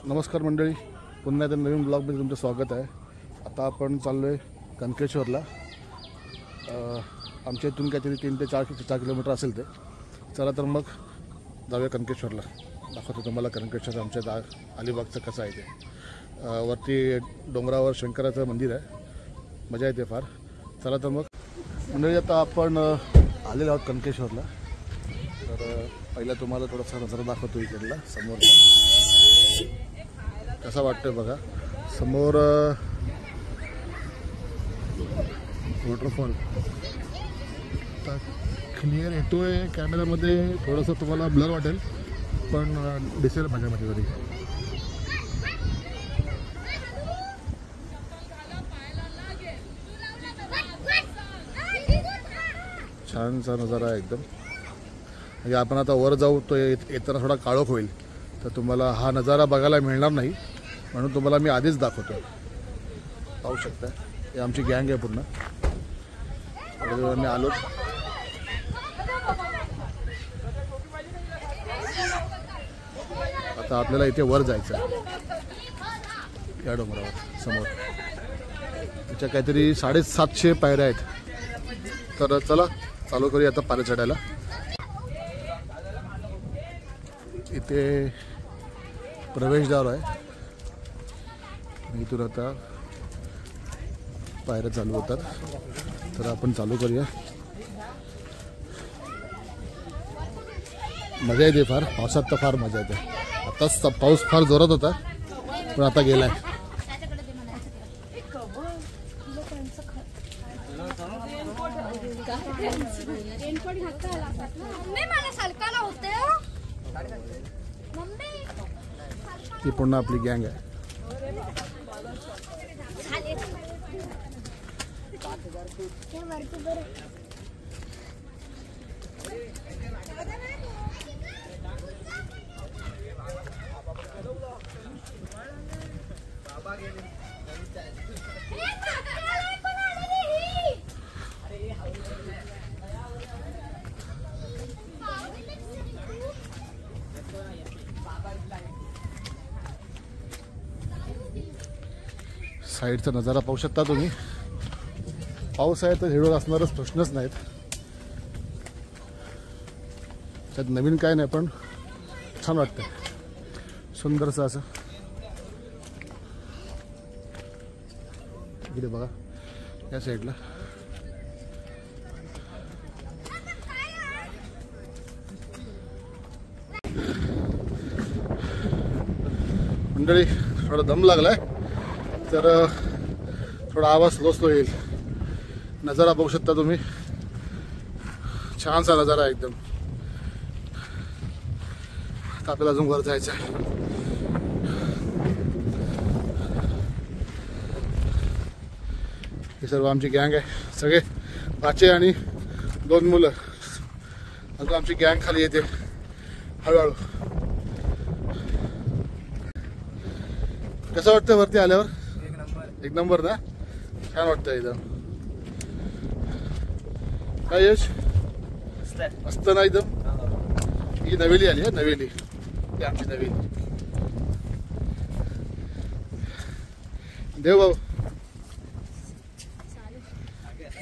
नमस्कार मंडळी, पुन्हा एकदा नवीन ब्लॉगमध्ये तुमचं स्वागत आहे। आता आपण चाललो आहे कनकेश्वरला। आमच्या इथून काहीतरी 3 ते 4 किलोमीटर असेल ते। चला तर मग जाऊया कनकेश्वरला। दाखवतो तुम्हाला कनकेश्वर आमच्या अलिबागचं कसं आहे ते। वरती डोंगरावर शंकराचं मंदिर आहे, मजा येते फार। चला तर मग मंडळी, आता आपण आलेलो आहोत कनकेश्वरला। तर पहिला तुम्हाला थोडासा नजारा दाखवतो इकडला समोर कसा वाटतोय बघा। समोर वॉटरफॉल क्लिअर येतोय कॅमेरामध्ये, थोडंसं तुम्हाला ब्लर वाटेल पण दिसेल माझ्यामध्ये तरी। छानसा नजारा आहे एकदम। म्हणजे आपण आता वर जाऊ तो येताना थोडा काळोख होईल, तर तुम्हाला हा नजारा बघायला मिळणार नाही, म्हणून तुम्हाला मी आधीच दाखवतो। पाहू शकता हे आमची गँग आहे पूर्ण। आम्ही आलो आता आपल्याला इथे वर जायचं आहे या डोंगरावर समोर। त्याच्या काहीतरी 750 पायऱ्या आहेत। तर चला चालू करूया आता पायऱ्या चढायला। इथे प्रवेशद्वार आहे, इथून आता पायऱ्या चालू होतात। तर आपण चालू करूया। मजा येते फार, पावसात तर फार मजा येते। आताच पाऊस फार जोरात होता पण आता गेलाय। ही पूर्ण आपली गँग आहे। साईडचा नजारा पाहू शकता तुम्ही। पाऊस आहे तर हिरवळ असणारच, प्रश्नच नाहीत। त्यात नवीन काय नाही पण छान वाटतं, सुंदरसं असं। इकडे बघा या साईडला मंडळी, थोडा दम लागलाय तर थोडा आवाज स्लो येईल। नजारा बघू शकता तुम्ही, छानसा नजारा आहे एकदम। आता आपल्याला अजून वर जायचं आहे। हे सर्व आमची गँग आहे, सगळे बाचे आणि 2 मुलं। अजून आमची गँग खाली येते हळूहळू। कसं वाटतं वरती आल्यावर? एक नंबर ना, छान वाटतं एकदम। काय यश मस्त ना एकदम। ही नवेली आली आहे, नवेली ती आमची नवेली। देव भाऊ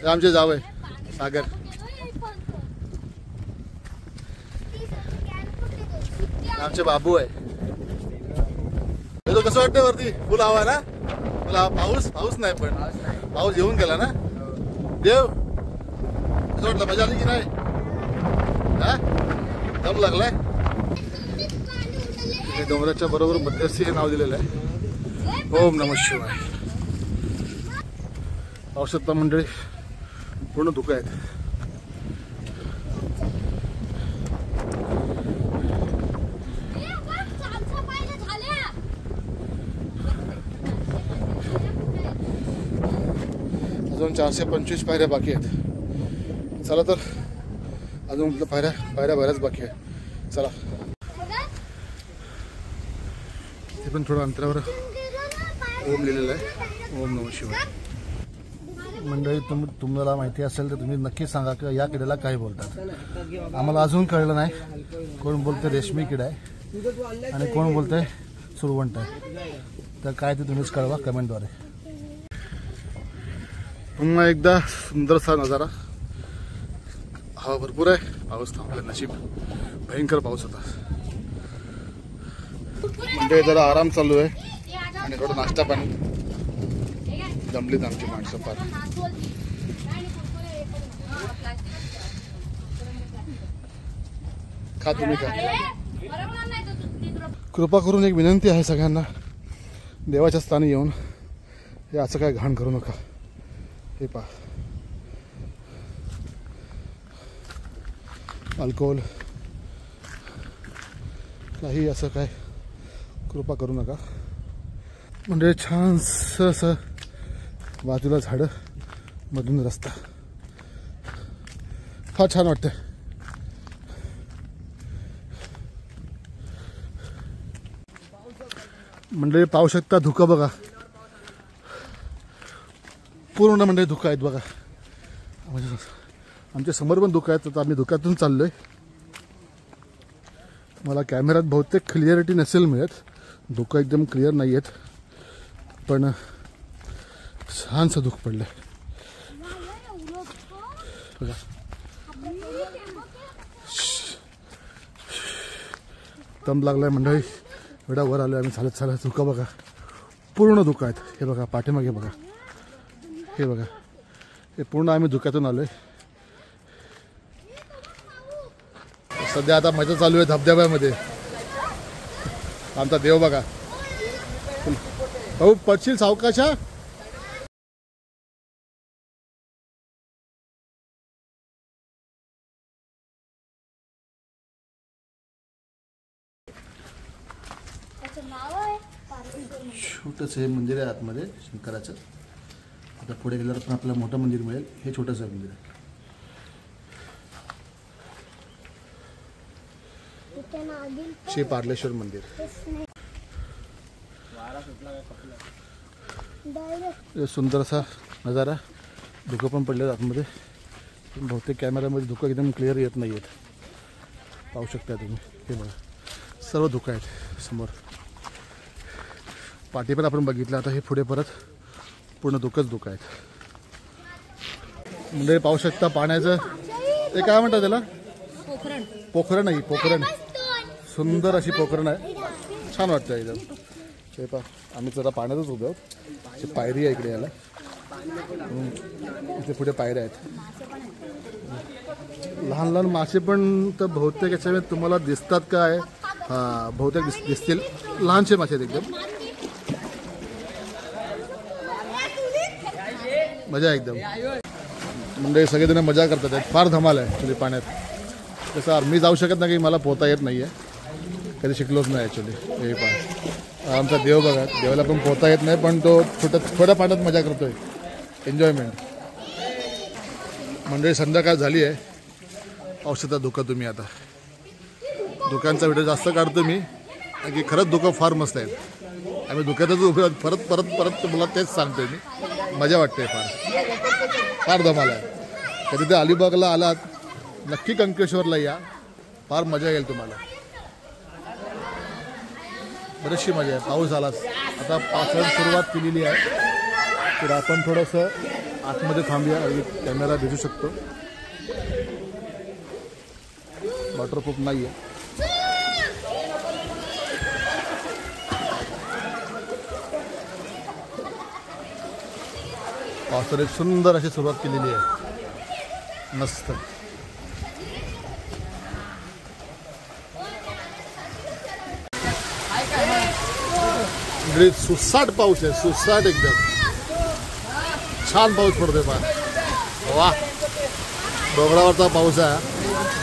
आमचे जाव आहे सागर। आमचे बाबू आहे। तो कसं वाटतं वरती? फुल हवा ना, फुल पाऊस नाही पण पाऊस येऊन गेला ना। देव कसं वाटलं? मजा आली की नाही? हा, दम लागलाय। डोंगराच्या बरोबर मध्यस्थी हे नाव दिलेलं आहे, ओम नमः शिवाय। औषध मंडळी पूर्ण धुकं आहेत। अजून 425 पायऱ्या बाकी आहेत। चला तर अजून पायऱ्या बऱ्याच बाकी आहे। चला ते पण थोडं अंतरावर ओम लिहिलेलं आहे, ओम नमः शिवाय। मंडळी तुम्हाला माहिती असेल तर तुम्ही नक्की सांगा की या किड्याला काय बोलतात। आम्हाला अजून कळलं नाही। कोण बोलते रेशमी किडा आहे आणि कोण बोलते सुरवंट आहे. तर काय ते तुम्हीच कळवा कमेंटद्वारे. पुन्हा एकदा सुंदरसा नजारा. हवा भरपूर आहे, पाऊस थांबला नशीब. भयंकर पाऊस होता म्हणजे जरा आराम चालू आहे आणि थोडं नाश्ता पाणी. जमलीत आमची माणसं फार. खा तुम्ही खा. कृपा करून एक विनंती आहे सगळ्यांना, देवाच्या स्थानी येऊन हे असं काय घाण करू नका. हे पहा, अल्कोहोल काही असं काय कृपा करू नका. म्हणजे छानसं असं बाजूला झाडं, मधून रस्ता, फार छान वाटतं. म्हणजे पाहू शकता धुकं बघा, पूर्ण म्हणजे धुकं आहेत बघा. म्हणजे आमच्या समोर पण धुकं आहेत. तर आम्ही धुक्यातून चाललोय. मला कॅमेऱ्यात बहुतेक क्लिअरिटी नसेल मिळत, धुकं एकदम क्लिअर नाही आहेत, पण छानसं धुकं पडलंय बघा. दम लागलाय मंडळी, एवढा वर आलोय आम्ही चालत चालत. धुकं बघा, पूर्ण धुकं आहेत. हे बघा पाठीमागे बघा, हे बघा, हे पूर्ण आम्ही धुक्यातून आलोय. सध्या आता मजा चालू आहे धबधब्यामध्ये. आमचा देव बघा. भाऊ पडशील सावकाशा. छोटंच हे मंदिर आहे आतमध्ये शंकराचं. आता पुढे गेल्यावर पण आपल्याला मोठं मंदिर मिळेल. हे छोटंसं मंदिर आहे. श्री पार्लेश्वर मंदिर. सुंदरसा नजारा. धुकं पण पडले आतमध्ये. बहुतेक कॅमेऱ्यामध्ये धुकं एकदम क्लिअर येत नाही आहेत. पाहू शकता तुम्ही. हे बघा सर्व धुकं आहेत समोर. पाठी पण आपण बघितलं. आता हे पुढे परत पूर्ण धुकंच धुकं आहेत. म्हणजे पाहू शकता पाण्याचं ते काय म्हणतात त्याला, पोखरण नाही, पोखरण. सुंदर अशी पोखरण आहे, छान वाटतं एकदम. हे पहा आम्ही जरा पाण्यातच उभे आहोत. पायरी आहे इकडे याला. इथे पुढे पायऱ्या आहेत. लहान लहान मासे पण तर बहुतेक याच्यामध्ये तुम्हाला दिसतात काय. हां बहुतेक दिसतील. लहानशे मासे आहेत एकदम. मजा एकदम. म्हणजे सगळेजण मजा करतात आहेत. फार धमाल आहे ॲक्च्युली पाण्यात. तसं मी जाऊ शकत नाही की मला पोहता येत नाही आहे, कधी शिकलोच नाही ॲक्च्युली. हे पहा आमचा देव बघा. देवाला पण पोहता येत नाही, पण तो थोड्या पाण्यात मजा करतोय. एन्जॉयमेंट. म्हणजे संध्याकाळ झाली आहे. औषधा धुकं तुम्ही आता धुक्यांचा व्हिडिओ जास्त काढतो मी, की खरंच धुकं फार मस्त आहेत. आम्ही धुक्यातच उभे परत परत परत तुम्हाला तेच सांगतोय मी. मजा वाटते फार, फार धमाल आहे. कधी ते अलिबागला आलात नक्की कंकेश्वरला या, फार मजा येईल तुम्हाला. बरीचशी मजा आहे. पाऊस आलाच आता. पावसाळ्यात सुरुवात केलेली आहे. तर आपण थोडंसं आतमध्ये थांबूया. कॅमेरा भिजू शकतो. वॉटरप्रूफ नाही आहे. पावसाळ्यात सुंदर अशी सुरुवात केलेली आहे. मस्त. सुसाट पाऊस आहे, सुसाट एकदम छान पाऊस पडतोय. फार वा. डोंगरावरचा पाऊस आहे.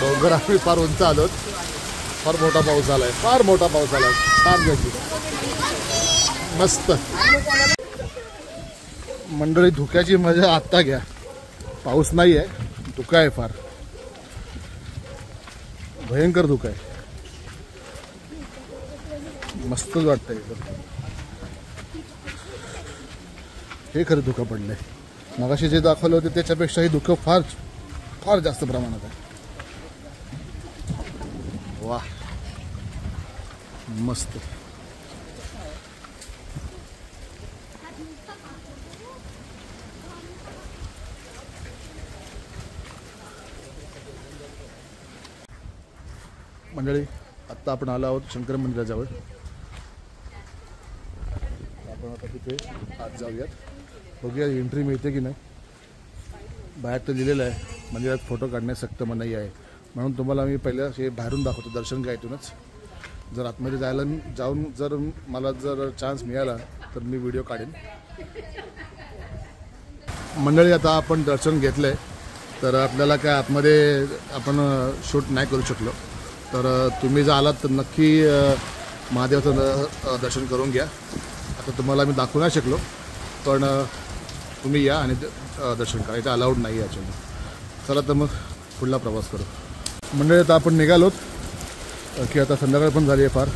डोंगर आम्ही फार उंच आलोत. फार मोठा पाऊस आलाय, फार मोठा पाऊस आलाय. छान पैकी मस्त. मंडळी धुक्याची मजा आत्ता घ्या. पाऊस नाही आहे, धुका आहे. फार भयंकर धुका आहे. मस्तच वाटतं एकदम. हे खरं धुकं पडलंय. मगाशी जे दाखवलं होते त्याच्यापेक्षाही धुकं फार फार जास्त प्रमाणात आहे. वा मस्त. मंडळी, आत्ता आपण आलो आहोत शंकर मंदिराजवळ. आपण आता तिथे आत जाऊयात, बघूया एंट्री मिळते की नाही. बाहेर तर लिहिलेलं आहे मंदिरात फोटो काढण्यास सक्त मनाई आहे, म्हणून तुम्हाला मी पहिल्या हे बाहेरून दाखवतो दर्शन गायतूनच. जर आतमध्ये जाऊन जर मला जर चान्स मिळाला तर मी व्हिडिओ काढेन. मंडळी, आता आपण दर्शन घेतलं आहे, तर आपल्याला काय आतमध्ये आपण शूट नाही करू शकलो. तर तुम्ही जर आलात तर नक्की महादेवाचं दर्शन करून घ्या. आता तुम्हाला मी दाखवू नाही शकलो, पण तुम्ही या आणि दर्शन करा. इथं अलाउड नाही आहे याच्यामध्ये. चला तर मग पुढला प्रवास करू. मंडळी, आता आपण निघालोत की आता संध्याकाळ पण झाली आहे, फार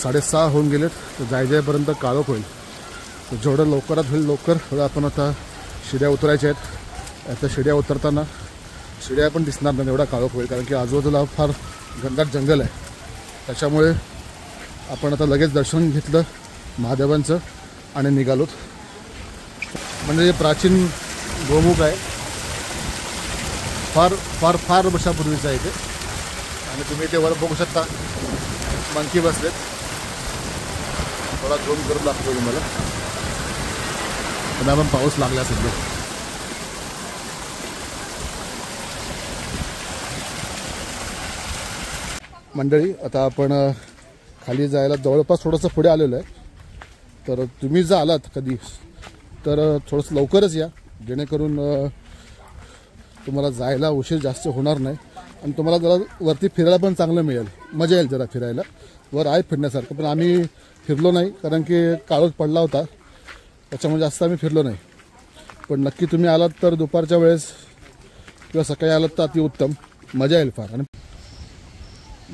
6:30 होऊन गेलेत. तर जायपर्यंत काळोख होईल. तर जेवढं लवकरात होईल लवकर आपण आता शिड्या उतरायच्या आहेत. आता शिड्या उतरताना शिड्या पण दिसणार नाही, एवढा काळोख होईल, कारण की आजूबाजूला फार घनदाट जंगल आहे. त्याच्यामुळे आपण आता लगेच दर्शन घेतलं महादेवांचं आणि निघालोत. म्हणजे प्राचीन गोमुख आहे, फार फार फार वर्षापूर्वीचं आहे ते. आणि तुम्ही ते वर बघू शकता, मंकी बसलेत. थोडा झूम करून दाखवतो तुम्हाला. पण आपण पाऊस लागला सध्या. मंडळी, आता आपण खाली जायला जवळपास थोडंसं पुढे आलेलो आहे. तर तुम्ही जर आलात कधी तर थोडंसं लवकरच या, जेणेकरून तुम्हाला जायला उशीर जास्त होणार नाही आणि तुम्हाला जरा वरती फिरायला पण चांगलं मिळेल, मजा येईल जरा फिरायला. वर आहे फिरण्यासारखं, पण आम्ही फिरलो नाही कारण की काळोख पडला होता, त्याच्यामुळे जास्त आम्ही फिरलो नाही. पण नक्की तुम्ही आलात तर दुपारच्या वेळेस किंवा सकाळी आलात तर अतिउत्तम, मजा येईल फार. आणि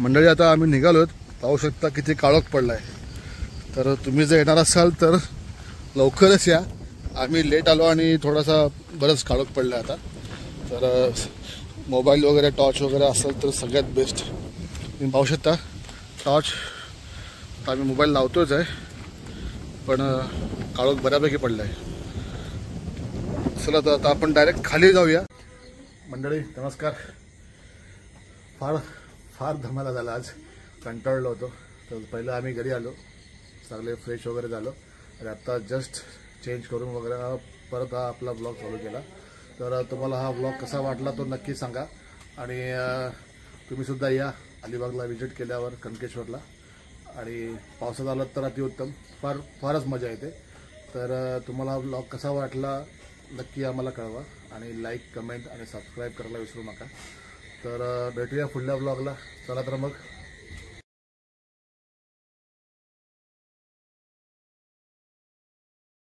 मंडळी, आता आम्ही निघालोत. पाहू शकता किती काळोख पडला आहे. तर तुम्ही जर येणार असाल तर लवकरच या. आम्ही लेट आलो आणि थोडासा बरंच काळोख पडला आता. तर मोबाईल वगैरे टॉर्च वगैरे असेल तर सगळ्यात बेस्ट. तुम्ही पाहू शकता टॉर्च. आम्ही मोबाईल लावतोच आहे, पण काळोख बऱ्यापैकी पडला आहे. चला तर आता आपण डायरेक्ट खाली जाऊया. मंडळी, नमस्कार. फार फार धमाला झाला आज, कंटाळलो होतो. तर पहिलं आम्ही घरी आलो, सगळे फ्रेश वगैरे झालो आणि आत्ता जस्ट चेंज करून वगैरे परत हा आपला ब्लॉग चालू केला. तर तुम्हाला हा ब्लॉग कसा वाटला तो नक्की सांगा. आणि तुम्हीसुद्धा या अलिबागला व्हिजिट केल्यावर कनकेश्वरला. आणि पावसात आलात तर अतिउत्तम, फारच मजा येते. तर तुम्हाला हा ब्लॉग कसा वाटला नक्की आम्हाला कळवा आणि लाईक, कमेंट आणि सबस्क्राईब करायला विसरू नका. तर भेटूया पुढल्या ब्लॉगला. चला तर मग.